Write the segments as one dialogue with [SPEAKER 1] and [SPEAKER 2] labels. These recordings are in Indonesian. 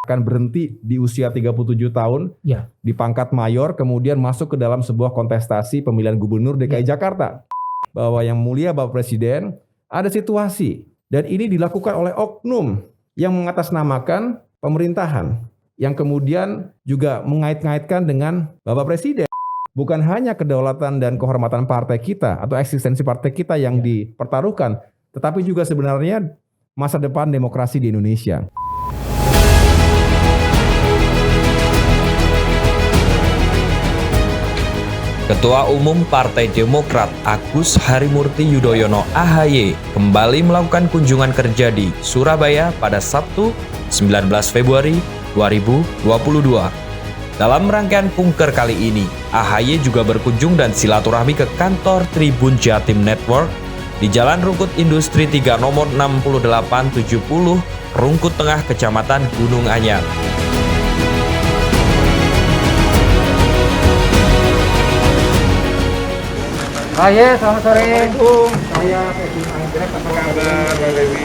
[SPEAKER 1] akan berhenti di usia 37 tahun di pangkat mayor, kemudian masuk ke dalam sebuah kontestasi pemilihan gubernur DKI Jakarta. Bahwa yang mulia Bapak Presiden, ada situasi dan ini dilakukan oleh oknum yang mengatasnamakan pemerintahan yang kemudian juga mengait-ngaitkan dengan Bapak Presiden. Bukan hanya kedaulatan dan kehormatan partai kita atau eksistensi partai kita yang dipertaruhkan, tetapi juga sebenarnya masa depan demokrasi di Indonesia.
[SPEAKER 2] Ketua Umum Partai Demokrat Agus Harimurti Yudhoyono (AHY) kembali melakukan kunjungan kerja di Surabaya pada Sabtu 19 Februari 2022. Dalam rangkaian kunker kali ini, AHY juga berkunjung dan silaturahmi ke kantor Tribun Jatim Network di Jalan Rungkut Industri 3 nomor 6870, Rungkut Tengah, Kecamatan Gunung Anyar.
[SPEAKER 3] Hai, selamat sore.
[SPEAKER 1] Assalamualaikum.
[SPEAKER 3] Saya Feby Mahendra.
[SPEAKER 1] Apa kabar, Pak Feby?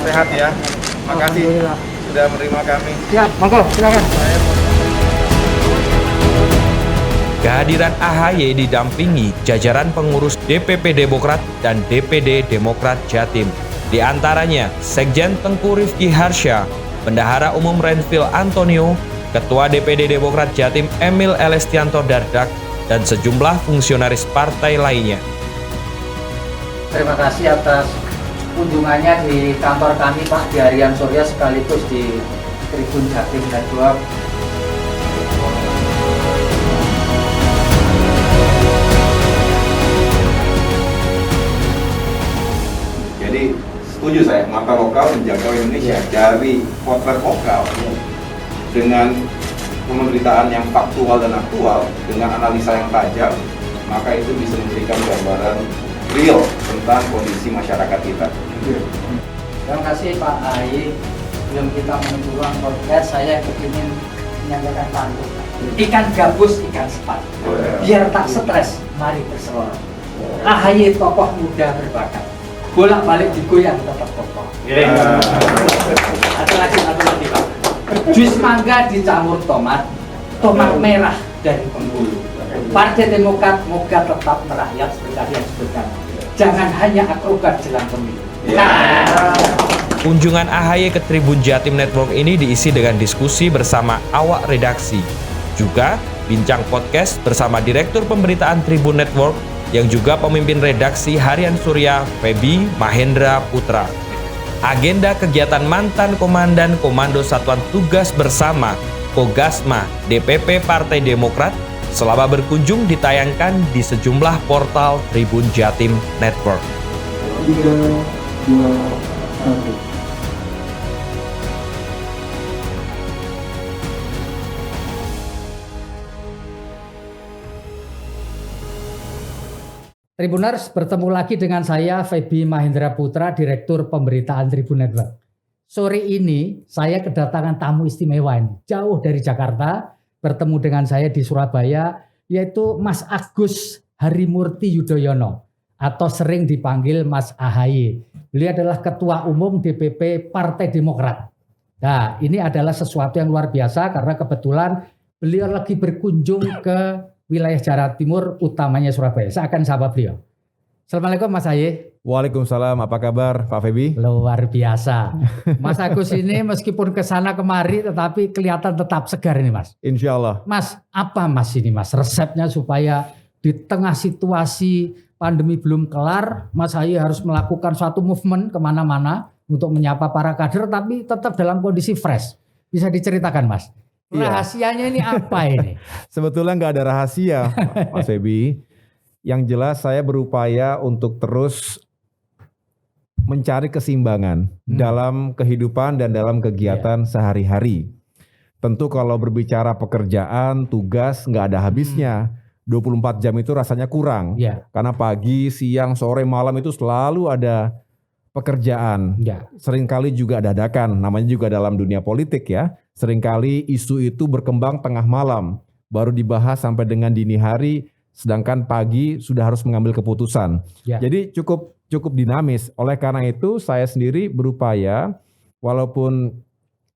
[SPEAKER 1] Sehat ya? Makasih sudah menerima kami.
[SPEAKER 3] Siap, monggo, silakan.
[SPEAKER 2] Kehadiran AHY didampingi jajaran pengurus DPP Demokrat dan DPD Demokrat Jatim. Di antaranya Sekjen Tengku Rifki Harsha, Bendahara Umum Renvil Antonio, Ketua DPD Demokrat Jatim Emil Elestianto Dardak, dan sejumlah fungsionaris partai lainnya.
[SPEAKER 3] Terima kasih atas kunjungannya di kantor kami Pak, di Harian Surya sekaligus di Tribun Jatim Network.
[SPEAKER 1] Jadi setuju saya, mata lokal menjaga Indonesia dari potret lokal dengan pemberitaan yang faktual dan aktual dengan analisa yang tajam, maka itu bisa memberikan gambaran real tentang kondisi masyarakat kita.
[SPEAKER 3] Terima kasih Pak AHY. Sebelum kita menuju ruang podcast, saya ingin menyampaikan pantun. Ikan gabus, ikan sepat. Biar tak stres, mari berseloroh. AHY tokoh muda berbakat. Bolak-balik digoyang tetap kokoh. Satu lagi Pak. Jus mangga dicampur tomat merah dari Bengkulu. Partai Demokrat moga tetap merakyat seperti yang disebutkan. Jangan hanya akrobat jelang pemilu.
[SPEAKER 2] Kunjungan AHY ke Tribun Jatim Network ini diisi dengan diskusi bersama awak redaksi. Juga bincang podcast bersama Direktur Pemberitaan Tribun Network yang juga pemimpin redaksi Harian Surya Feby Mahendra Putra. Agenda kegiatan mantan Komandan Komando Satuan Tugas Bersama Kogasma DPP Partai Demokrat selama berkunjung ditayangkan di sejumlah portal Tribun Jatim Network.
[SPEAKER 4] 3, 2, 1.
[SPEAKER 5] Tribuners, bertemu lagi dengan saya Feby Mahendra Putra, Direktur Pemberitaan Tribun Network. Sore ini saya kedatangan tamu istimewa ini, jauh dari Jakarta, bertemu dengan saya di Surabaya, yaitu Mas Agus Harimurti Yudhoyono atau sering dipanggil Mas AHY. Beliau adalah Ketua Umum DPP Partai Demokrat. Nah, ini adalah sesuatu yang luar biasa karena kebetulan beliau lagi berkunjung ke wilayah Jawa Timur, utamanya Surabaya. Saya akan sapa beliau. Assalamualaikum Mas AHY.
[SPEAKER 1] Waalaikumsalam, apa kabar Pak Feby?
[SPEAKER 5] Luar biasa. Mas Agus ini meskipun kesana kemari tetapi kelihatan tetap segar ini Mas.
[SPEAKER 1] Insya Allah.
[SPEAKER 5] Mas, apa Mas ini Mas resepnya supaya di tengah situasi pandemi belum kelar, Mas AHY harus melakukan suatu movement kemana-mana untuk menyapa para kader tapi tetap dalam kondisi fresh. Bisa diceritakan Mas? Rahasianya ini apa ini?
[SPEAKER 1] Sebetulnya nggak ada rahasia, Mas Feby. Yang jelas saya berupaya untuk terus mencari keseimbangan dalam kehidupan dan dalam kegiatan sehari-hari. Tentu kalau berbicara pekerjaan, tugas nggak ada habisnya. 24 jam itu rasanya kurang. Karena pagi, siang, sore, malam itu selalu ada pekerjaan. Seringkali juga dadakan, namanya juga dalam dunia politik ya. Seringkali isu itu berkembang tengah malam, baru dibahas sampai dengan dini hari, sedangkan pagi sudah harus mengambil keputusan. Jadi cukup dinamis. Oleh karena itu saya sendiri berupaya, walaupun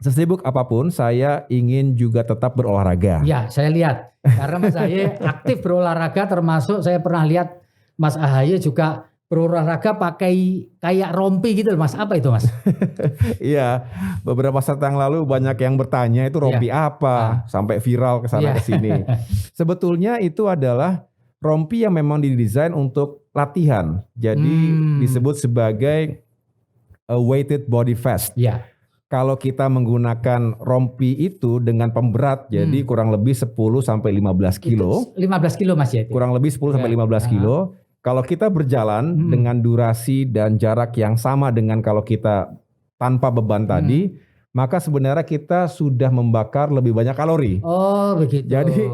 [SPEAKER 1] sesibuk apapun saya ingin juga tetap berolahraga.
[SPEAKER 5] Ya, saya lihat. Karena Mas Ahaye aktif berolahraga, termasuk saya pernah lihat Mas Ahaye juga berolahraga pakai kayak rompi gitu Mas. Apa itu Mas?
[SPEAKER 1] Iya, beberapa saat yang lalu banyak yang bertanya itu rompi apa, sampai viral ke sana ke sini. Sebetulnya itu adalah rompi yang memang didesain untuk latihan. Jadi disebut sebagai a weighted body vest.
[SPEAKER 5] Ya.
[SPEAKER 1] Kalau kita menggunakan rompi itu dengan pemberat, jadi kurang lebih 10 sampai 15 kilo.
[SPEAKER 5] Itu 15 kilo Mas ya itu?
[SPEAKER 1] Kurang lebih 10 sampai 15 kilo. Kalau kita berjalan dengan durasi dan jarak yang sama dengan kalau kita tanpa beban tadi, maka sebenarnya kita sudah membakar lebih banyak kalori.
[SPEAKER 5] Oh begitu.
[SPEAKER 1] Jadi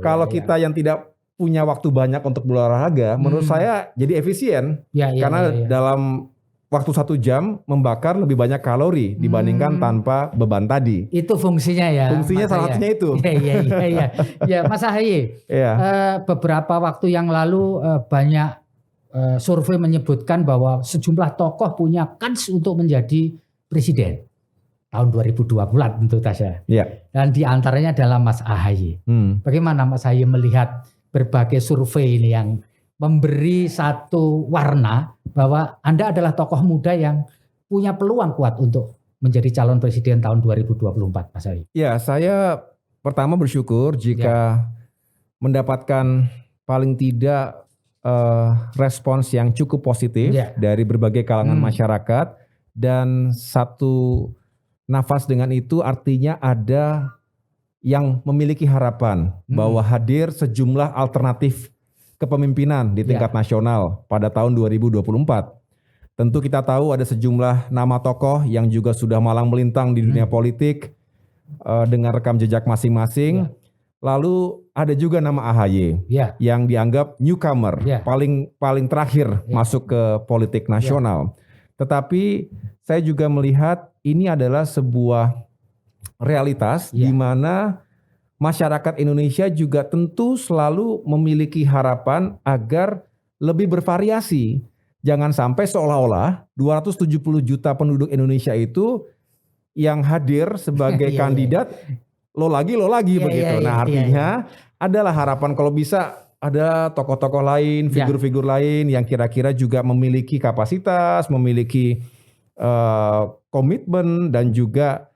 [SPEAKER 1] kalau kita yang tidak punya waktu banyak untuk berolahraga, menurut saya jadi efisien. Karena dalam waktu 1 jam membakar lebih banyak kalori dibandingkan tanpa beban tadi.
[SPEAKER 5] Itu fungsinya ya.
[SPEAKER 1] Fungsinya salah satunya itu.
[SPEAKER 5] Iya. Ya Mas Ahaye, beberapa waktu yang lalu banyak survei menyebutkan bahwa sejumlah tokoh punya kans untuk menjadi presiden tahun 2024 tentu saja.
[SPEAKER 1] Ya.
[SPEAKER 5] Dan diantaranya adalah Mas Ahaye. Bagaimana Mas Ahaye melihat berbagai survei ini yang memberi satu warna bahwa Anda adalah tokoh muda yang punya peluang kuat untuk menjadi calon presiden tahun 2024, Mas Ahaye?
[SPEAKER 1] Ya, saya pertama bersyukur jika mendapatkan paling tidak respons yang cukup positif dari berbagai kalangan masyarakat, dan satu nafas dengan itu artinya ada yang memiliki harapan bahwa hadir sejumlah alternatif kepemimpinan di tingkat nasional pada tahun 2024. Tentu kita tahu ada sejumlah nama tokoh yang juga sudah malang melintang di dunia politik dengan rekam jejak masing-masing. Lalu ada juga nama Ahaye yang dianggap newcomer, paling terakhir masuk ke politik nasional. Tetapi saya juga melihat ini adalah sebuah realitas di mana masyarakat Indonesia juga tentu selalu memiliki harapan agar lebih bervariasi. Jangan sampai seolah-olah 270 juta penduduk Indonesia itu yang hadir sebagai kandidat lo lagi begitu. Nah artinya adalah harapan kalau bisa ada tokoh-tokoh lain, figur-figur lain yang kira-kira juga memiliki kapasitas, memiliki komitmen dan juga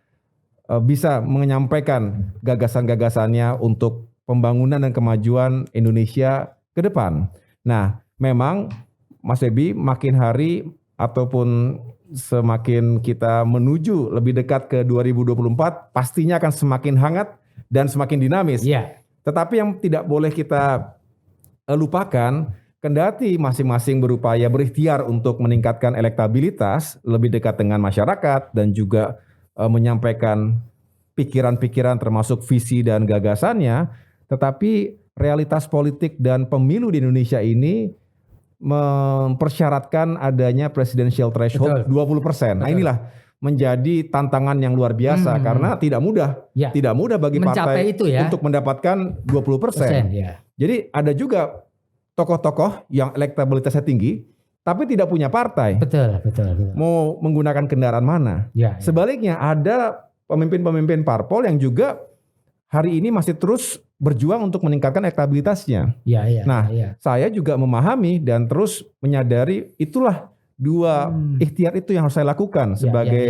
[SPEAKER 1] bisa menyampaikan gagasan-gagasannya untuk pembangunan dan kemajuan Indonesia ke depan. Nah, memang Mas Febi makin hari ataupun semakin kita menuju lebih dekat ke 2024 pastinya akan semakin hangat dan semakin dinamis. Tetapi yang tidak boleh kita lupakan, kendati masing-masing berupaya berikhtiar untuk meningkatkan elektabilitas lebih dekat dengan masyarakat dan juga menyampaikan pikiran-pikiran termasuk visi dan gagasannya, tetapi realitas politik dan pemilu di Indonesia ini mempersyaratkan adanya presidential threshold 20%. Nah inilah menjadi tantangan yang luar biasa karena tidak mudah bagi partai itu untuk mendapatkan 20%. Jadi ada juga tokoh-tokoh yang elektabilitasnya tinggi tapi tidak punya partai. Betul. Mau menggunakan kendaraan mana? Sebaliknya ada pemimpin-pemimpin parpol yang juga hari ini masih terus berjuang untuk meningkatkan elektabilitasnya. Saya juga memahami dan terus menyadari itulah dua ikhtiar itu yang harus saya lakukan sebagai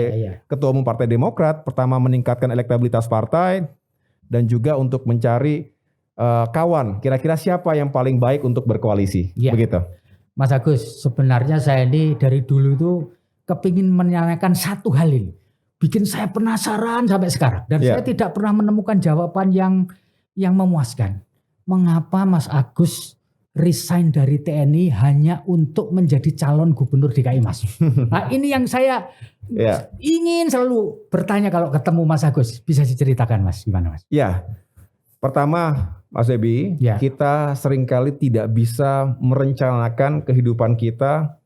[SPEAKER 1] Ketua Umum Partai Demokrat. Pertama meningkatkan elektabilitas partai dan juga untuk mencari kawan. Kira-kira siapa yang paling baik untuk berkoalisi? Begitu.
[SPEAKER 5] Mas Agus, sebenarnya saya ini dari dulu itu kepingin menanyakan satu hal ini. Bikin saya penasaran sampai sekarang. Dan saya tidak pernah menemukan jawaban yang memuaskan. Mengapa Mas Agus resign dari TNI hanya untuk menjadi calon gubernur DKI Mas? Nah ini yang saya ingin selalu bertanya kalau ketemu Mas Agus. Bisa diceritakan Mas, gimana Mas?
[SPEAKER 1] Pertama Mas Febi, kita seringkali tidak bisa merencanakan kehidupan kita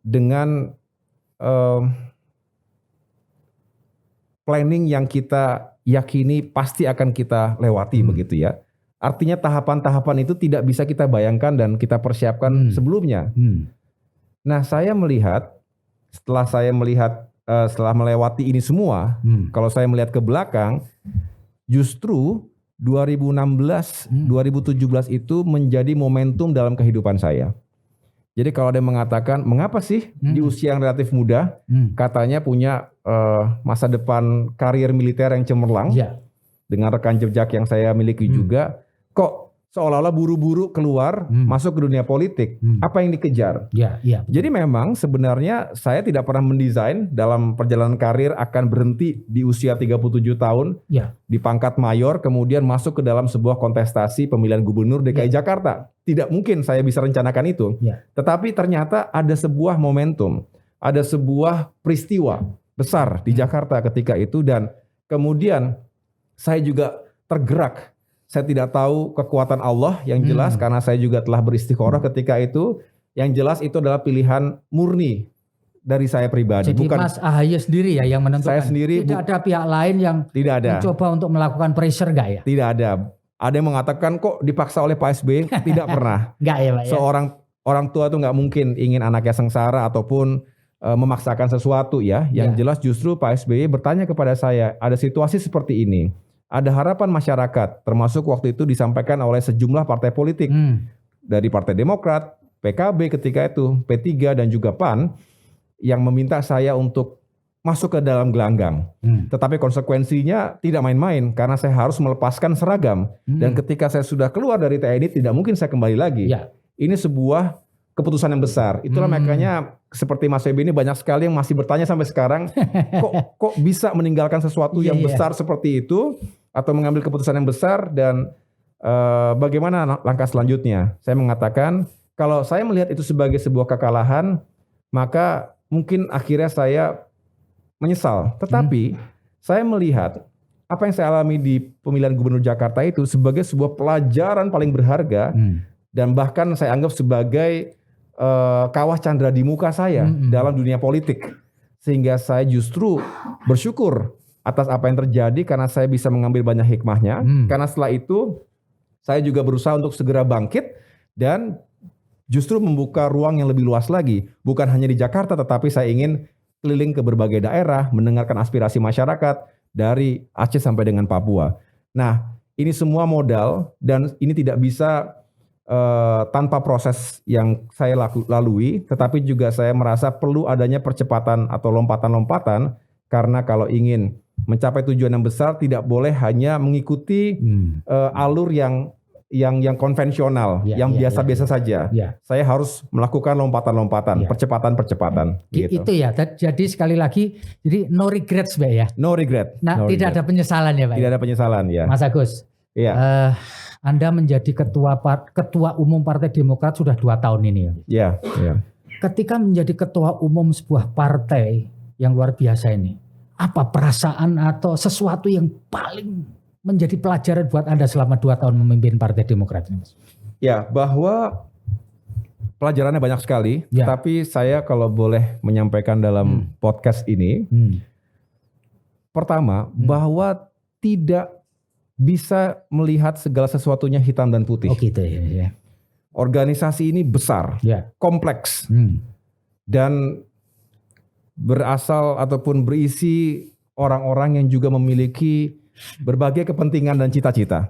[SPEAKER 1] dengan planning yang kita yakini pasti akan kita lewati begitu ya. Artinya tahapan-tahapan itu tidak bisa kita bayangkan dan kita persiapkan sebelumnya. Nah saya melihat, setelah saya melihat setelah melewati ini semua, kalau saya melihat ke belakang, justru 2016, 2017 itu menjadi momentum dalam kehidupan saya. Jadi kalau ada yang mengatakan, mengapa sih di usia yang relatif muda, katanya punya masa depan karir militer yang cemerlang, dengan rekam jejak yang saya miliki juga, kok seolah-olah buru-buru keluar masuk ke dunia politik, apa yang dikejar? Jadi memang sebenarnya saya tidak pernah mendesain dalam perjalanan karir akan berhenti di usia 37 tahun di pangkat mayor kemudian masuk ke dalam sebuah kontestasi pemilihan gubernur DKI Jakarta. Tidak mungkin saya bisa rencanakan itu. Tetapi ternyata ada sebuah momentum, ada sebuah peristiwa besar di Jakarta ketika itu dan kemudian saya juga tergerak. Saya tidak tahu kekuatan Allah yang jelas karena saya juga telah beristikharah ketika itu. Yang jelas itu adalah pilihan murni dari saya pribadi.
[SPEAKER 5] Jadi
[SPEAKER 1] bukan
[SPEAKER 5] Mas Ahaye sendiri ya yang menentukan.
[SPEAKER 1] Saya sendiri.
[SPEAKER 5] Tidak ada pihak lain yang mencoba untuk melakukan pressure enggak ya?
[SPEAKER 1] Tidak ada. Ada yang mengatakan kok dipaksa oleh Pak SBY? Tidak pernah.
[SPEAKER 5] Enggak ya Pak ya?
[SPEAKER 1] Seorang orang tua itu nggak mungkin ingin anaknya sengsara ataupun memaksakan sesuatu ya. Yang jelas justru Pak SBY bertanya kepada saya, ada situasi seperti ini. Ada harapan masyarakat, termasuk waktu itu disampaikan oleh sejumlah partai politik. Dari Partai Demokrat, PKB ketika itu, P3 dan juga PAN, yang meminta saya untuk masuk ke dalam gelanggang. Tetapi konsekuensinya tidak main-main, karena saya harus melepaskan seragam. Dan ketika saya sudah keluar dari TNI, tidak mungkin saya kembali lagi. Ini sebuah keputusan yang besar. Itulah makanya seperti Mas Feby ini banyak sekali yang masih bertanya sampai sekarang, kok bisa meninggalkan sesuatu yang besar seperti itu, atau mengambil keputusan yang besar dan bagaimana langkah selanjutnya. Saya mengatakan kalau saya melihat itu sebagai sebuah kekalahan, maka mungkin akhirnya saya menyesal. Tetapi saya melihat apa yang saya alami di pemilihan gubernur Jakarta itu sebagai sebuah pelajaran paling berharga dan bahkan saya anggap sebagai kawah candra di muka saya dalam dunia politik. Sehingga saya justru bersyukur atas apa yang terjadi karena saya bisa mengambil banyak hikmahnya. Karena setelah itu saya juga berusaha untuk segera bangkit dan justru membuka ruang yang lebih luas lagi. Bukan hanya di Jakarta tetapi saya ingin keliling ke berbagai daerah, mendengarkan aspirasi masyarakat dari Aceh sampai dengan Papua. Nah, ini semua modal dan ini tidak bisa tanpa proses yang saya lalui, tetapi juga saya merasa perlu adanya percepatan atau lompatan-lompatan karena kalau ingin mencapai tujuan yang besar tidak boleh hanya mengikuti alur yang konvensional, yang biasa-biasa saja. Saya harus melakukan lompatan-lompatan, percepatan-percepatan. Gitu.
[SPEAKER 5] Itu ya. Jadi sekali lagi, jadi no regrets, Mbak ya.
[SPEAKER 1] No regret.
[SPEAKER 5] Nah,
[SPEAKER 1] no
[SPEAKER 5] tidak
[SPEAKER 1] regret.
[SPEAKER 5] ada penyesalan ya, Pak.
[SPEAKER 1] Tidak ada penyesalan ya.
[SPEAKER 5] Mas Agus.
[SPEAKER 1] Iya.
[SPEAKER 5] Anda menjadi ketua umum Partai Demokrat sudah 2 tahun ini.
[SPEAKER 1] Iya.
[SPEAKER 5] Ketika menjadi ketua umum sebuah partai yang luar biasa ini, apa perasaan atau sesuatu yang paling menjadi pelajaran buat Anda selama 2 tahun memimpin Partai Demokrat ini?
[SPEAKER 1] Ya, bahwa pelajarannya banyak sekali, tapi saya kalau boleh menyampaikan dalam podcast ini, pertama, bahwa tidak bisa melihat segala sesuatunya hitam dan putih.
[SPEAKER 5] Oh gitu ya.
[SPEAKER 1] Organisasi ini besar, kompleks, dan berasal ataupun berisi orang-orang yang juga memiliki berbagai kepentingan dan cita-cita.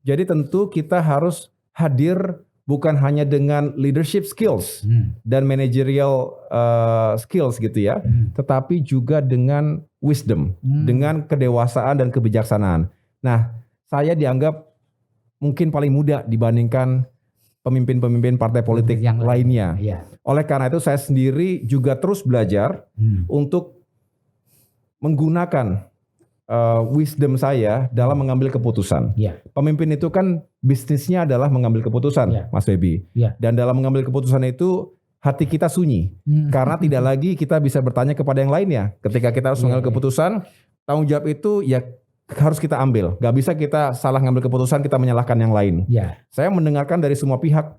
[SPEAKER 1] Jadi tentu kita harus hadir bukan hanya dengan leadership skills dan managerial skills gitu ya, tetapi juga dengan wisdom, dengan kedewasaan dan kebijaksanaan. Nah, saya dianggap mungkin paling muda dibandingkan pemimpin-pemimpin partai politik yang lainnya. Oleh karena itu saya sendiri juga terus belajar untuk menggunakan wisdom saya dalam mengambil keputusan. Pemimpin itu kan bisnisnya adalah mengambil keputusan, Mas Feby. Dan dalam mengambil keputusan itu hati kita sunyi. Karena tidak lagi kita bisa bertanya kepada yang lainnya. Ketika kita harus mengambil keputusan, tanggung jawab itu ya harus kita ambil. Gak bisa kita salah ngambil keputusan, kita menyalahkan yang lain. Saya mendengarkan dari semua pihak.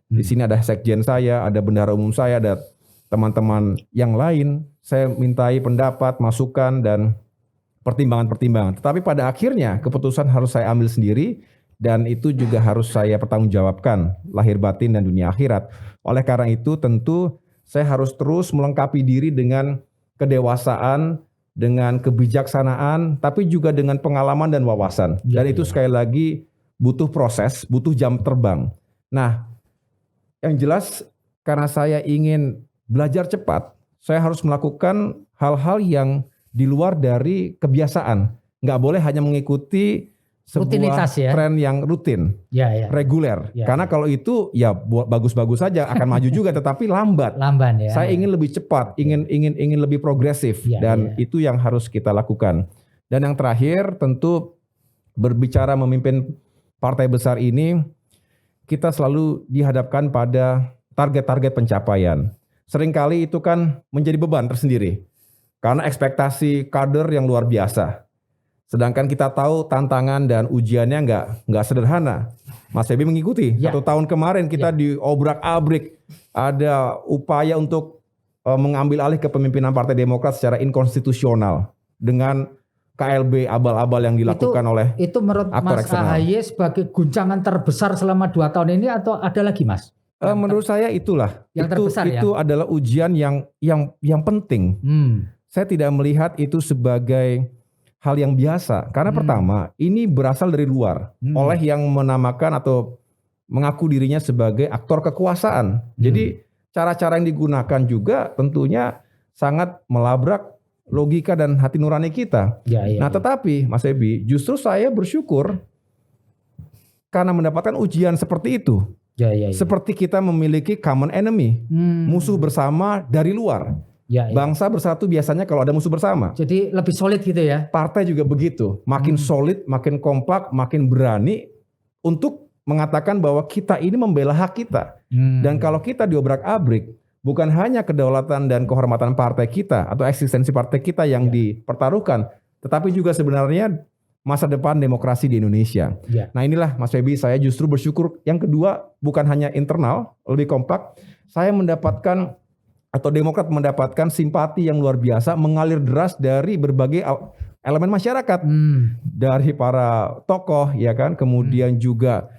[SPEAKER 1] Di sini ada sekjen saya, ada bendahara umum saya, ada teman-teman yang lain. Saya mintai pendapat, masukan, dan pertimbangan-pertimbangan. Tetapi pada akhirnya keputusan harus saya ambil sendiri dan itu juga harus saya pertanggungjawabkan lahir batin dan dunia akhirat. Oleh karena itu tentu saya harus terus melengkapi diri dengan kedewasaan, dengan kebijaksanaan, tapi juga dengan pengalaman dan wawasan. Dan itu sekali lagi butuh proses, butuh jam terbang. Nah, yang jelas karena saya ingin belajar cepat, saya harus melakukan hal-hal yang di luar dari kebiasaan. Nggak boleh hanya mengikuti sebuah
[SPEAKER 5] Rutinitas ya.
[SPEAKER 1] tren yang rutin, reguler.
[SPEAKER 5] Ya,
[SPEAKER 1] Karena kalau itu ya bagus-bagus saja akan maju juga, tetapi lambat.
[SPEAKER 5] Lamban ya.
[SPEAKER 1] Saya ingin lebih cepat, ingin lebih progresif, dan itu yang harus kita lakukan. Dan yang terakhir tentu berbicara memimpin partai besar ini, kita selalu dihadapkan pada target-target pencapaian. Seringkali itu kan menjadi beban tersendiri karena ekspektasi kader yang luar biasa. Sedangkan kita tahu tantangan dan ujiannya nggak sederhana. Mas Febi mengikuti 1 tahun kemarin kita diobrak-abrik, ada upaya untuk mengambil alih kepemimpinan Partai Demokrat secara inkonstitusional dengan KLB abal-abal yang dilakukan oleh
[SPEAKER 5] itu menurut
[SPEAKER 1] aktor
[SPEAKER 5] Mas
[SPEAKER 1] eksternal.
[SPEAKER 5] AHY sebagai guncangan terbesar selama 2 tahun ini atau ada lagi Mas?
[SPEAKER 1] Menurut saya itulah
[SPEAKER 5] yang terbesar
[SPEAKER 1] itu adalah ujian yang penting. Saya tidak melihat itu sebagai hal yang biasa, karena pertama ini berasal dari luar oleh yang menamakan atau mengaku dirinya sebagai aktor kekuasaan. Jadi cara-cara yang digunakan juga tentunya sangat melabrak logika dan hati nurani kita. Tetapi Mas Febi, justru saya bersyukur karena mendapatkan ujian seperti itu. Seperti kita memiliki common enemy, musuh bersama dari luar. Bangsa bersatu biasanya kalau ada musuh bersama.
[SPEAKER 5] Jadi lebih solid gitu ya.
[SPEAKER 1] Partai juga begitu, makin solid, makin kompak, makin berani untuk mengatakan bahwa kita ini membela hak kita. Dan kalau kita diobrak-abrik, bukan hanya kedaulatan dan kehormatan partai kita atau eksistensi partai kita yang dipertaruhkan, tetapi juga sebenarnya masa depan demokrasi di Indonesia. Nah inilah Mas Febi, saya justru bersyukur. Yang kedua, bukan hanya internal, lebih kompak, saya mendapatkan atau Demokrat mendapatkan simpati yang luar biasa mengalir deras dari berbagai elemen masyarakat, dari para tokoh, ya kan, kemudian juga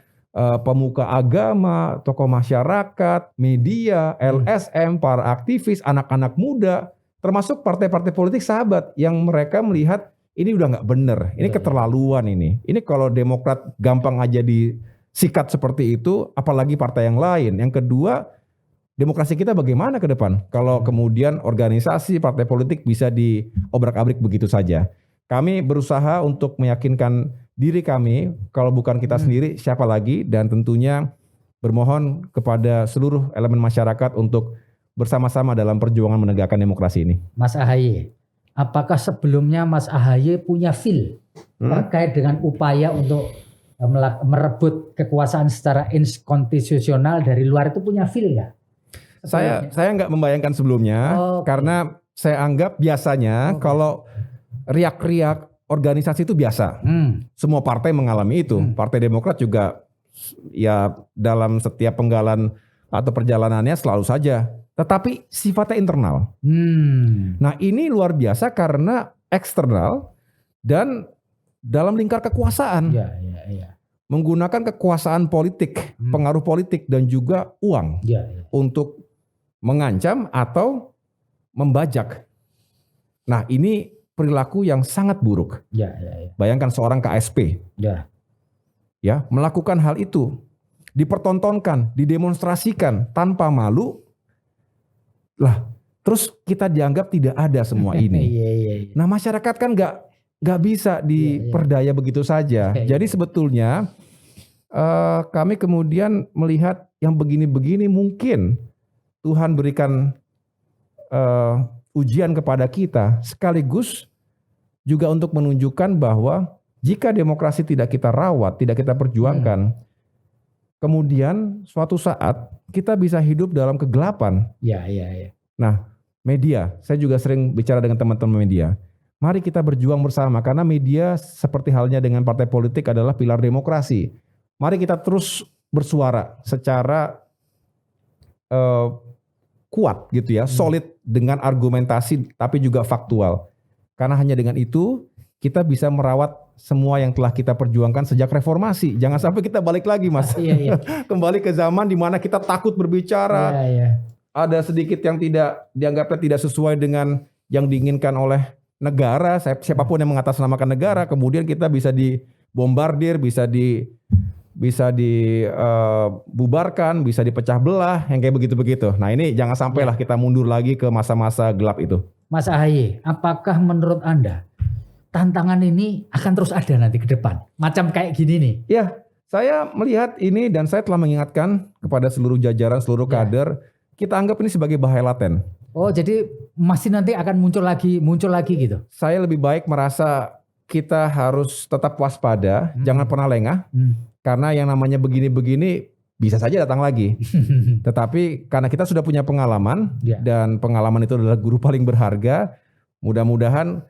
[SPEAKER 1] pemuka agama, tokoh masyarakat, media, LSM, para aktivis, anak-anak muda, termasuk partai-partai politik sahabat yang mereka melihat ini udah nggak bener, ini keterlaluan ini. Ini kalau Demokrat gampang aja disikat seperti itu, apalagi partai yang lain. Yang kedua, demokrasi kita bagaimana ke depan kalau kemudian organisasi partai politik bisa diobrak-abrik begitu saja. Kami berusaha untuk meyakinkan diri kami, kalau bukan kita sendiri siapa lagi, dan tentunya bermohon kepada seluruh elemen masyarakat untuk bersama-sama dalam perjuangan menegakkan demokrasi ini.
[SPEAKER 5] Mas AHY, apakah sebelumnya Mas AHY punya feel terkait dengan upaya untuk merebut kekuasaan secara inkonstitusional dari luar, itu punya feel nggak?
[SPEAKER 1] Saya nggak membayangkan sebelumnya, karena saya anggap biasanya kalau riak-riak organisasi itu biasa. Semua partai mengalami itu. Partai Demokrat juga ya dalam setiap penggalan atau perjalanannya selalu saja. Tetapi sifatnya internal. Nah ini luar biasa karena eksternal dan dalam lingkar kekuasaan. Menggunakan kekuasaan politik, pengaruh politik dan juga uang untuk mengancam atau membajak. Nah ini perilaku yang sangat buruk. Bayangkan seorang KSP ya melakukan hal itu, dipertontonkan, didemonstrasikan tanpa malu. Lah, terus kita dianggap tidak ada semua ini. Nah masyarakat kan nggak bisa diperdaya begitu saja. Jadi sebetulnya kami kemudian melihat yang begini-begini mungkin Tuhan berikan ujian kepada kita, sekaligus juga untuk menunjukkan bahwa jika demokrasi tidak kita rawat, tidak kita perjuangkan, kemudian suatu saat kita bisa hidup dalam kegelapan. Nah, media, saya juga sering bicara dengan teman-teman media. Mari kita berjuang bersama, karena media seperti halnya dengan partai politik adalah pilar demokrasi. Mari kita terus bersuara secara kuat gitu ya, solid dengan argumentasi tapi juga faktual. Karena hanya dengan itu kita bisa merawat semua yang telah kita perjuangkan sejak reformasi. Jangan sampai kita balik lagi, Mas. Kembali ke zaman di mana kita takut berbicara. Ada sedikit yang tidak dianggapnya tidak sesuai dengan yang diinginkan oleh negara, siapapun yang mengatasnamakan negara, kemudian kita bisa dibombardir, bisa dibubarkan, bisa dipecah belah, yang kayak begitu-begitu. Nah ini jangan sampailah kita mundur lagi ke masa-masa gelap itu.
[SPEAKER 5] Mas Ahaye, apakah menurut Anda tantangan ini akan terus ada nanti ke depan? Macam kayak gini nih.
[SPEAKER 1] Ya, saya melihat ini dan saya telah mengingatkan kepada seluruh jajaran, seluruh kader, kita anggap ini sebagai bahaya laten.
[SPEAKER 5] Oh, jadi masih nanti akan muncul lagi gitu.
[SPEAKER 1] Saya lebih baik merasa kita harus tetap waspada, jangan pernah lengah, karena yang namanya begini-begini bisa saja datang lagi. Tetapi karena kita sudah punya pengalaman, dan pengalaman itu adalah guru paling berharga, mudah-mudahan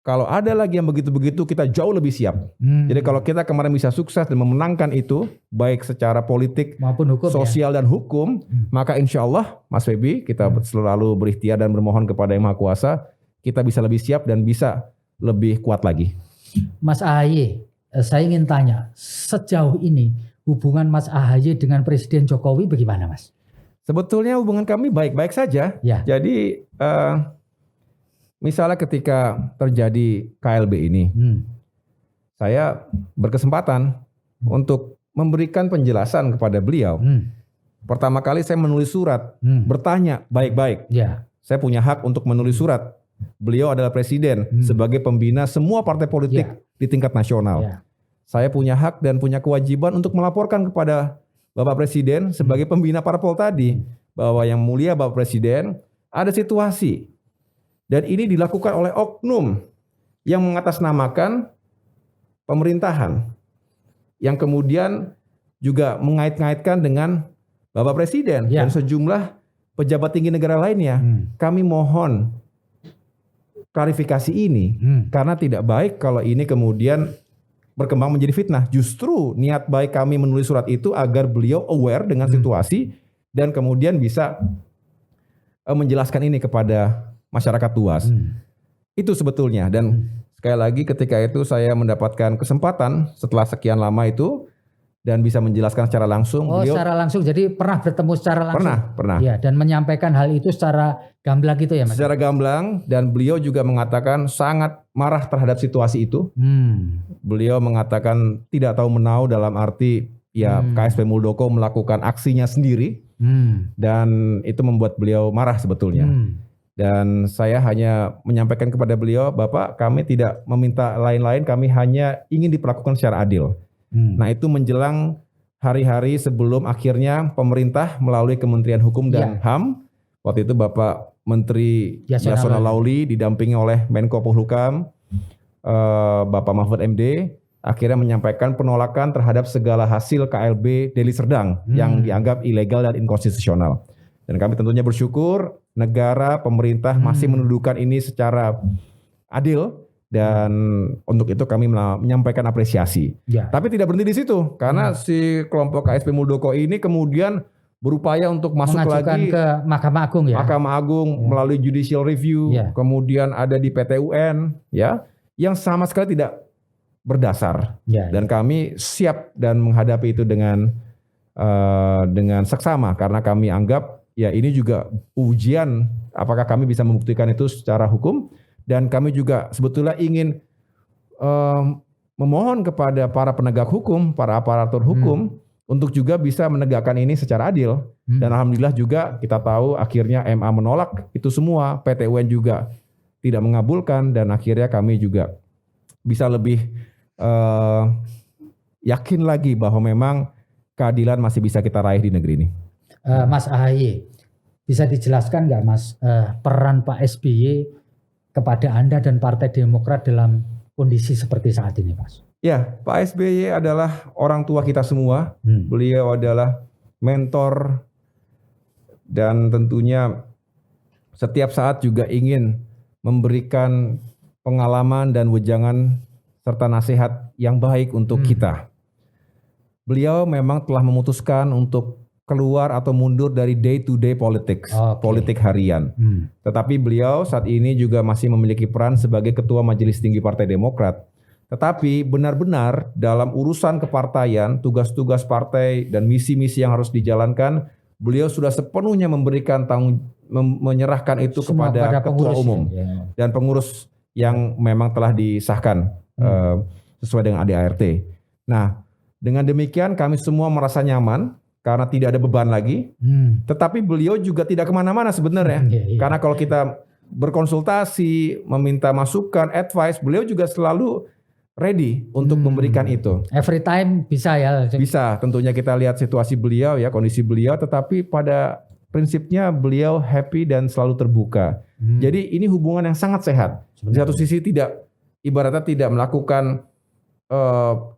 [SPEAKER 1] kalau ada lagi yang begitu-begitu kita jauh lebih siap. Jadi kalau kita kemarin bisa sukses dan memenangkan itu, baik secara politik
[SPEAKER 5] maupun hukum,
[SPEAKER 1] sosial dan hukum, maka insya Allah Mas Feby, kita selalu berikhtiar dan bermohon kepada Yang Maha Kuasa, kita bisa lebih siap dan bisa lebih kuat lagi.
[SPEAKER 5] Mas Ahaye, saya ingin tanya, sejauh ini hubungan Mas Ahaye dengan Presiden Jokowi bagaimana, Mas?
[SPEAKER 1] Sebetulnya hubungan kami baik-baik saja.
[SPEAKER 5] Ya.
[SPEAKER 1] Jadi misalnya ketika terjadi KLB ini, saya berkesempatan untuk memberikan penjelasan kepada beliau. Pertama kali saya menulis surat, bertanya baik-baik.
[SPEAKER 5] Ya.
[SPEAKER 1] Saya punya hak untuk menulis surat. Beliau adalah presiden sebagai pembina semua partai politik di tingkat nasional.
[SPEAKER 5] Ya.
[SPEAKER 1] Saya punya hak dan punya kewajiban untuk melaporkan kepada Bapak Presiden sebagai pembina parpol tadi, bahwa yang mulia Bapak Presiden, ada situasi dan ini dilakukan oleh oknum yang mengatasnamakan pemerintahan, yang kemudian juga mengait-ngaitkan dengan Bapak Presiden dan sejumlah pejabat tinggi negara lainnya. Kami mohon klarifikasi ini, karena tidak baik kalau ini kemudian berkembang menjadi fitnah. Justru niat baik kami menulis surat itu agar beliau aware dengan situasi dan kemudian bisa menjelaskan ini kepada masyarakat luas. Itu sebetulnya. Dan sekali lagi ketika itu saya mendapatkan kesempatan setelah sekian lama itu dan bisa menjelaskan secara langsung.
[SPEAKER 5] Oh,
[SPEAKER 1] beliau,
[SPEAKER 5] secara langsung. Jadi pernah bertemu secara langsung?
[SPEAKER 1] Pernah.
[SPEAKER 5] Ya, dan menyampaikan hal itu secara gamblang gitu ya, Mas?
[SPEAKER 1] Secara gamblang, dan beliau juga mengatakan sangat marah terhadap situasi itu. Beliau mengatakan tidak tahu menau dalam arti KSP Muldoko melakukan aksinya sendiri. Dan itu membuat beliau marah sebetulnya. Dan saya hanya menyampaikan kepada beliau, Bapak, kami tidak meminta lain-lain, kami hanya ingin diperlakukan secara adil. Nah itu menjelang hari-hari sebelum akhirnya pemerintah melalui Kementerian Hukum dan HAM, waktu itu Bapak Menteri Yasona Lauli didampingi oleh Menko Polhukam, Bapak Mahfud MD, akhirnya menyampaikan penolakan terhadap segala hasil KLB Deli Serdang yang dianggap ilegal dan inkonstitusional. Dan kami tentunya bersyukur negara, pemerintah masih mendudukan ini secara adil. Dan untuk itu kami menyampaikan apresiasi. Tapi tidak berhenti di situ, karena si kelompok KSP Muldoko ini kemudian berupaya untuk masuk lagi
[SPEAKER 5] ke Mahkamah Agung ya.
[SPEAKER 1] Mahkamah Agung melalui judicial review, kemudian ada di PT UN yang sama sekali tidak berdasar. Dan kami siap dan menghadapi itu dengan seksama, karena kami anggap ini juga ujian apakah kami bisa membuktikan itu secara hukum. Dan kami juga sebetulnya ingin memohon kepada para penegak hukum, para aparatur hukum untuk juga bisa menegakkan ini secara adil. Dan alhamdulillah juga kita tahu akhirnya MA menolak itu semua, PT UN juga tidak mengabulkan, dan akhirnya kami juga bisa lebih yakin lagi bahwa memang keadilan masih bisa kita raih di negeri ini.
[SPEAKER 5] Mas Ahaye, bisa dijelaskan nggak Mas peran Pak SBY kepada Anda dan Partai Demokrat dalam kondisi seperti saat ini, Mas?
[SPEAKER 1] Ya, Pak SBY adalah orang tua kita semua. Beliau adalah mentor dan tentunya setiap saat juga ingin memberikan pengalaman dan wejangan serta nasihat yang baik untuk kita. Beliau memang telah memutuskan untuk keluar atau mundur dari day-to-day politics, politik harian. Tetapi beliau saat ini juga masih memiliki peran sebagai Ketua Majelis Tinggi Partai Demokrat. Tetapi benar-benar dalam urusan kepartaian, tugas-tugas partai dan misi-misi yang harus dijalankan, beliau sudah sepenuhnya memberikan menyerahkan itu
[SPEAKER 5] Semua
[SPEAKER 1] kepada ketua
[SPEAKER 5] pengurus,
[SPEAKER 1] umum
[SPEAKER 5] ya.
[SPEAKER 1] dan pengurus yang memang telah disahkan sesuai dengan ADART. Nah, dengan demikian kami semua merasa nyaman karena tidak ada beban lagi. Tetapi beliau juga tidak kemana-mana sebenarnya.
[SPEAKER 5] Iya.
[SPEAKER 1] Karena kalau kita berkonsultasi, meminta masukan, advice, beliau juga selalu ready untuk memberikan itu.
[SPEAKER 5] Every time bisa ya.
[SPEAKER 1] Bisa, tentunya kita lihat situasi beliau ya, kondisi beliau, tetapi pada prinsipnya beliau happy dan selalu terbuka. Jadi ini hubungan yang sangat sehat. Di satu sisi ibaratnya tidak melakukan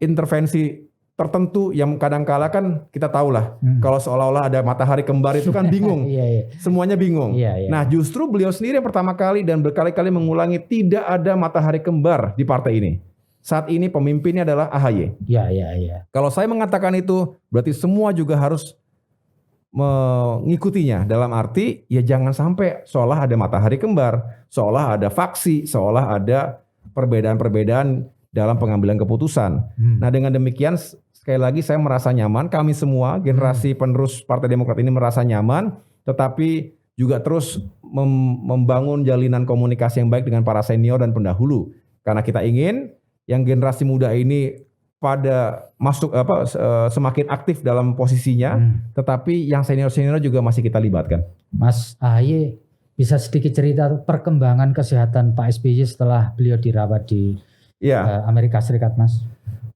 [SPEAKER 1] intervensi tertentu yang kadang-kala kan kita tahulah kalau seolah-olah ada matahari kembar itu kan bingung.
[SPEAKER 5] Iya.
[SPEAKER 1] Semuanya bingung.
[SPEAKER 5] Iya.
[SPEAKER 1] Nah, justru beliau sendiri yang pertama kali dan berkali-kali mengulangi tidak ada matahari kembar di partai ini. Saat ini pemimpinnya adalah AHY.
[SPEAKER 5] Iya.
[SPEAKER 1] Kalau saya mengatakan itu berarti semua juga harus mengikutinya, dalam arti ya jangan sampai seolah ada matahari kembar, seolah ada faksi, seolah ada perbedaan-perbedaan dalam pengambilan keputusan. Nah, dengan demikian sekali lagi saya merasa nyaman, kami semua generasi penerus Partai Demokrat ini merasa nyaman, tetapi juga terus membangun jalinan komunikasi yang baik dengan para senior dan pendahulu. Karena kita ingin yang generasi muda ini pada semakin aktif dalam posisinya, tetapi yang senior-senior juga masih kita libatkan.
[SPEAKER 5] Mas AHY bisa sedikit cerita perkembangan kesehatan Pak SBY setelah beliau dirawat di Amerika Serikat, Mas?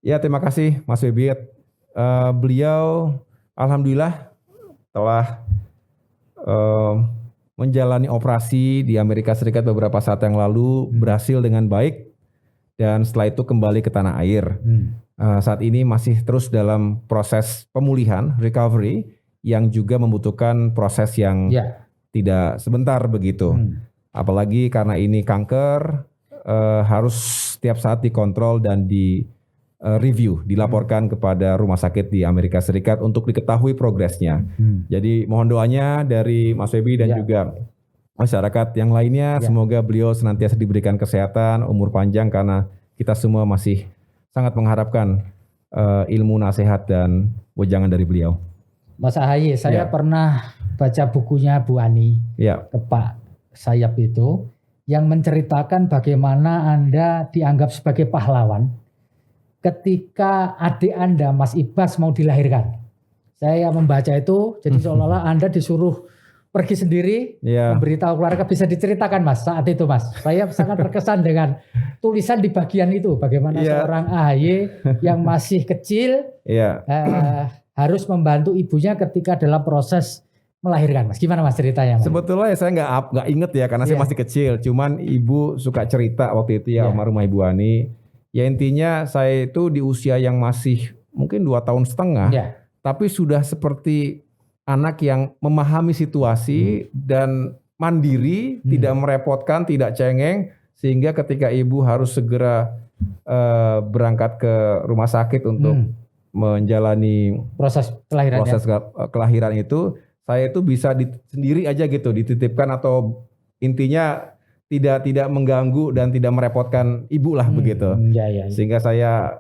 [SPEAKER 1] Ya, terima kasih Mas Webit. Beliau alhamdulillah telah menjalani operasi di Amerika Serikat beberapa saat yang lalu, berhasil dengan baik dan setelah itu kembali ke tanah air. Saat ini masih terus dalam proses pemulihan, recovery, yang juga membutuhkan proses yang tidak sebentar begitu. Apalagi karena ini kanker, harus setiap saat dikontrol dan di review, dilaporkan kepada rumah sakit di Amerika Serikat untuk diketahui progresnya. Jadi mohon doanya dari Mas Webi dan juga masyarakat yang lainnya, semoga beliau senantiasa diberikan kesehatan, umur panjang, karena kita semua masih sangat mengharapkan ilmu nasihat dan wejangan dari beliau.
[SPEAKER 5] Mas AHY, saya pernah baca bukunya Bu Ani ke Pak Sayap itu, yang menceritakan bagaimana Anda dianggap sebagai pahlawan ketika adik Anda, Mas Ibas, mau dilahirkan. Saya membaca itu, jadi seolah-olah Anda disuruh pergi sendiri, memberitahu keluarga. Bisa diceritakan Mas saat itu, Mas? Saya sangat terkesan dengan tulisan di bagian itu, bagaimana seorang AHY yang masih kecil harus membantu ibunya ketika dalam proses melahirkan, Mas. Gimana Mas ceritanya, Mas?
[SPEAKER 1] Sebetulnya saya nggak inget ya, karena saya masih kecil. Cuman ibu suka cerita waktu itu almarhumah Ibu Ani. Ya intinya saya itu di usia yang masih mungkin 2 tahun setengah, tapi sudah seperti anak yang memahami situasi dan mandiri, tidak merepotkan, tidak cengeng, sehingga ketika ibu harus segera berangkat ke rumah sakit untuk menjalani proses kelahiran itu, saya itu bisa sendiri aja gitu, dititipkan, atau intinya tidak mengganggu dan tidak merepotkan ibu lah begitu. Sehingga saya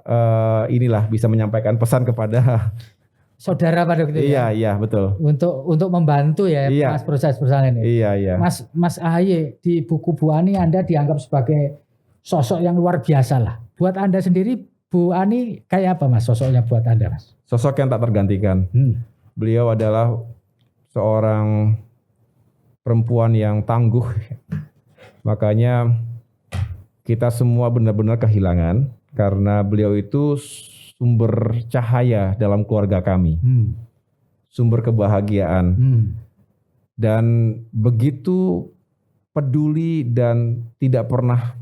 [SPEAKER 1] inilah bisa menyampaikan pesan kepada
[SPEAKER 5] saudara pada waktu itu.
[SPEAKER 1] Iya, betul.
[SPEAKER 5] Untuk membantu Mas proses persalinan ini.
[SPEAKER 1] Iya.
[SPEAKER 5] Mas AHY, di buku Bu Ani Anda dianggap sebagai sosok yang luar biasa lah. Buat Anda sendiri, Bu Ani kayak apa Mas sosoknya buat Anda, Mas?
[SPEAKER 1] Sosok yang tak tergantikan. Beliau adalah seorang perempuan yang tangguh. Makanya kita semua benar-benar kehilangan, karena beliau itu sumber cahaya dalam keluarga kami, sumber kebahagiaan, dan begitu peduli dan tidak pernah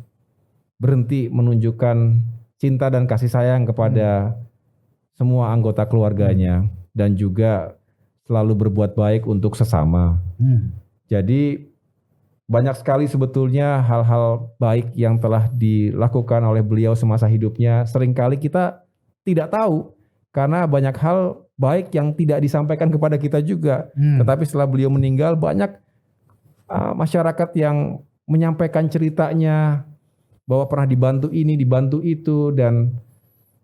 [SPEAKER 1] berhenti menunjukkan cinta dan kasih sayang kepada semua anggota keluarganya, dan juga selalu berbuat baik untuk sesama. Jadi banyak sekali sebetulnya hal-hal baik yang telah dilakukan oleh beliau semasa hidupnya. Seringkali kita tidak tahu, karena banyak hal baik yang tidak disampaikan kepada kita juga. Tetapi setelah beliau meninggal, banyak masyarakat yang menyampaikan ceritanya, bahwa pernah dibantu ini, dibantu itu, dan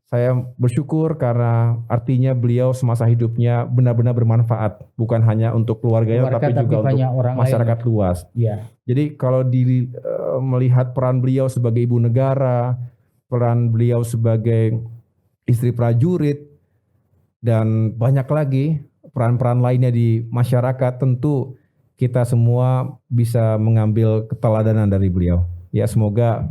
[SPEAKER 1] Saya bersyukur karena artinya beliau semasa hidupnya benar-benar bermanfaat, bukan hanya untuk keluarganya tapi juga
[SPEAKER 5] banyak
[SPEAKER 1] untuk
[SPEAKER 5] orang
[SPEAKER 1] masyarakat luas.
[SPEAKER 5] Ya.
[SPEAKER 1] Jadi kalau melihat peran beliau sebagai ibu negara, peran beliau sebagai istri prajurit, dan banyak lagi peran-peran lainnya di masyarakat, tentu kita semua bisa mengambil keteladanan dari beliau. Ya, semoga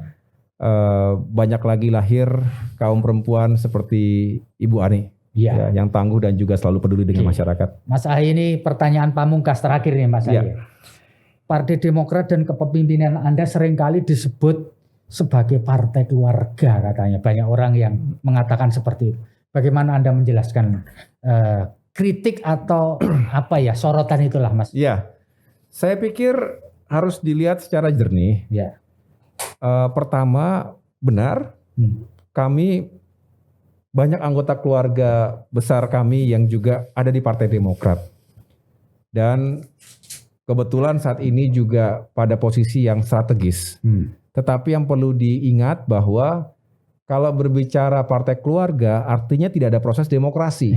[SPEAKER 1] banyak lagi lahir kaum perempuan seperti Ibu Ani, ya, yang tangguh dan juga selalu peduli dengan masyarakat.
[SPEAKER 5] Mas Ahaye, ini pertanyaan pamungkas terakhir nih Mas Ahaye. Partai Demokrat dan kepemimpinan Anda seringkali disebut sebagai partai keluarga katanya. Banyak orang yang mengatakan seperti itu. Bagaimana Anda menjelaskan kritik atau apa ya, sorotan itulah Mas?
[SPEAKER 1] Ya, saya pikir harus dilihat secara jernih.
[SPEAKER 5] Ya.
[SPEAKER 1] Pertama, benar, kami banyak anggota keluarga besar kami yang juga ada di Partai Demokrat. Dan kebetulan saat ini juga pada posisi yang strategis. Tetapi yang perlu diingat bahwa kalau berbicara partai keluarga artinya tidak ada proses demokrasi.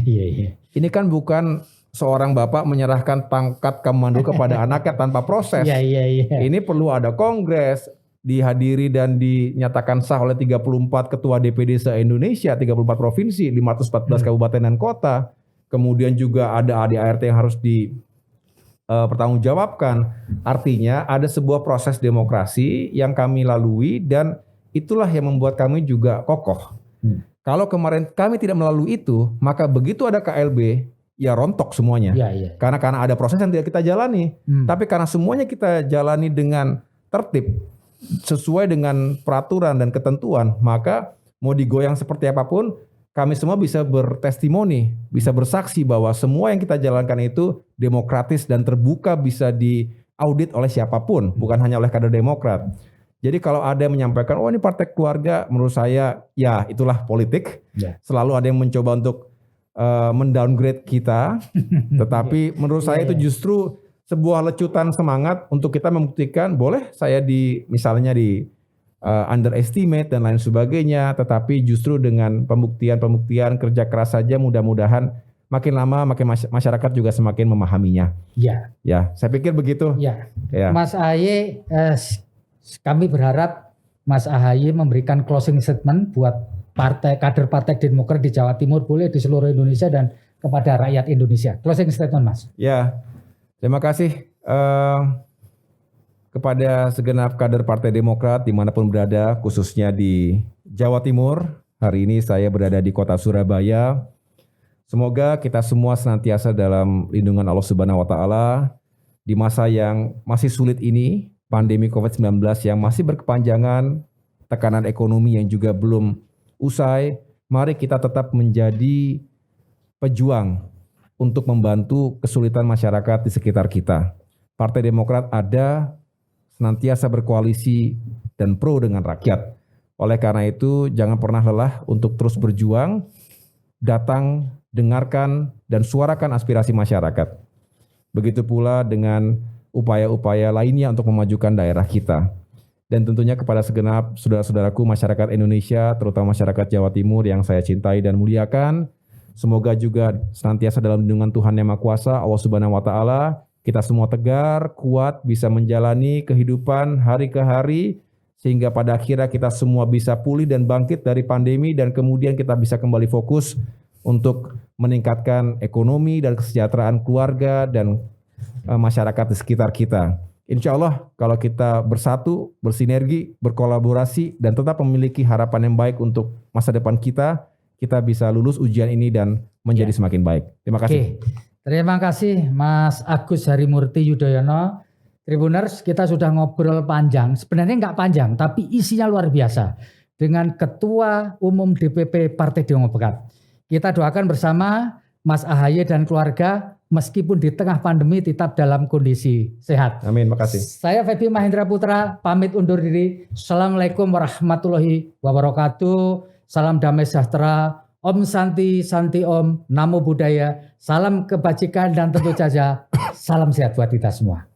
[SPEAKER 1] Ini kan bukan seorang bapak menyerahkan pangkat komando kepada anaknya tanpa proses. Ini perlu ada kongres, dihadiri dan dinyatakan sah oleh 34 ketua DPD se-Indonesia, 34 provinsi, 514 kabupaten dan kota. Kemudian juga ada ADART yang harus dipertanggungjawabkan. Artinya ada sebuah proses demokrasi yang kami lalui dan itulah yang membuat kami juga kokoh. Kalau kemarin kami tidak melalui itu, maka begitu ada KLB, ya rontok semuanya. Karena ada proses yang tidak kita jalani. Tapi karena semuanya kita jalani dengan tertib, sesuai dengan peraturan dan ketentuan, maka mau digoyang seperti apapun, kami semua bisa bertestimoni, bisa bersaksi bahwa semua yang kita jalankan itu demokratis dan terbuka, bisa diaudit oleh siapapun, bukan hanya oleh kader Demokrat. Jadi kalau ada yang menyampaikan, oh ini partai keluarga, menurut saya ya itulah politik. Selalu ada yang mencoba untuk mendowngrade kita, tetapi menurut saya itu justru sebuah lecutan semangat untuk kita membuktikan boleh saya misalnya di underestimate dan lain sebagainya, tetapi justru dengan pembuktian kerja keras saja mudah-mudahan makin lama makin masyarakat juga semakin memahaminya. Ya, saya pikir begitu. Ya.
[SPEAKER 5] Mas Ahaye, kami berharap Mas Ahaye memberikan closing statement buat kader Partai Demokrat di Jawa Timur, boleh di seluruh Indonesia dan kepada rakyat Indonesia. Closing statement Mas.
[SPEAKER 1] Ya. Terima kasih kepada segenap kader Partai Demokrat dimanapun berada, khususnya di Jawa Timur. Hari ini saya berada di kota Surabaya. Semoga kita semua senantiasa dalam lindungan Allah Subhanahu wa Ta'ala di masa yang masih sulit ini, pandemi COVID-19 yang masih berkepanjangan, tekanan ekonomi yang juga belum usai. Mari kita tetap menjadi pejuang untuk membantu kesulitan masyarakat di sekitar kita. Partai Demokrat ada senantiasa berkoalisi dan pro dengan rakyat. Oleh karena itu, jangan pernah lelah untuk terus berjuang, datang, dengarkan, dan suarakan aspirasi masyarakat. Begitu pula dengan upaya-upaya lainnya untuk memajukan daerah kita. Dan tentunya kepada segenap saudara-saudaraku masyarakat Indonesia, terutama masyarakat Jawa Timur yang saya cintai dan muliakan, semoga juga senantiasa dalam lindungan Tuhan Yang Maha Kuasa, Allah Subhanahu wa Ta'ala, kita semua tegar, kuat, bisa menjalani kehidupan hari ke hari, sehingga pada akhirnya kita semua bisa pulih dan bangkit dari pandemi, dan kemudian kita bisa kembali fokus untuk meningkatkan ekonomi dan kesejahteraan keluarga dan masyarakat di sekitar kita. Insya Allah kalau kita bersatu, bersinergi, berkolaborasi, dan tetap memiliki harapan yang baik untuk masa depan kita, kita bisa lulus ujian ini dan menjadi semakin baik. Terima kasih.
[SPEAKER 5] Terima kasih Mas Agus Harimurti Yudhoyono. Tribuners, kita sudah ngobrol panjang. Sebenarnya nggak panjang, tapi isinya luar biasa. Dengan Ketua Umum DPP Partai Demokrat. Kita doakan bersama Mas Ahaye dan keluarga, meskipun di tengah pandemi tetap dalam kondisi sehat.
[SPEAKER 1] Amin, makasih.
[SPEAKER 5] Saya Febi Mahendra Putra, pamit undur diri. Assalamualaikum warahmatullahi wabarakatuh. Salam damai sejahtera, Om Santi, Santi Om, Namo Buddhaya, salam kebajikan dan tentu saja salam sehat buat kita semua.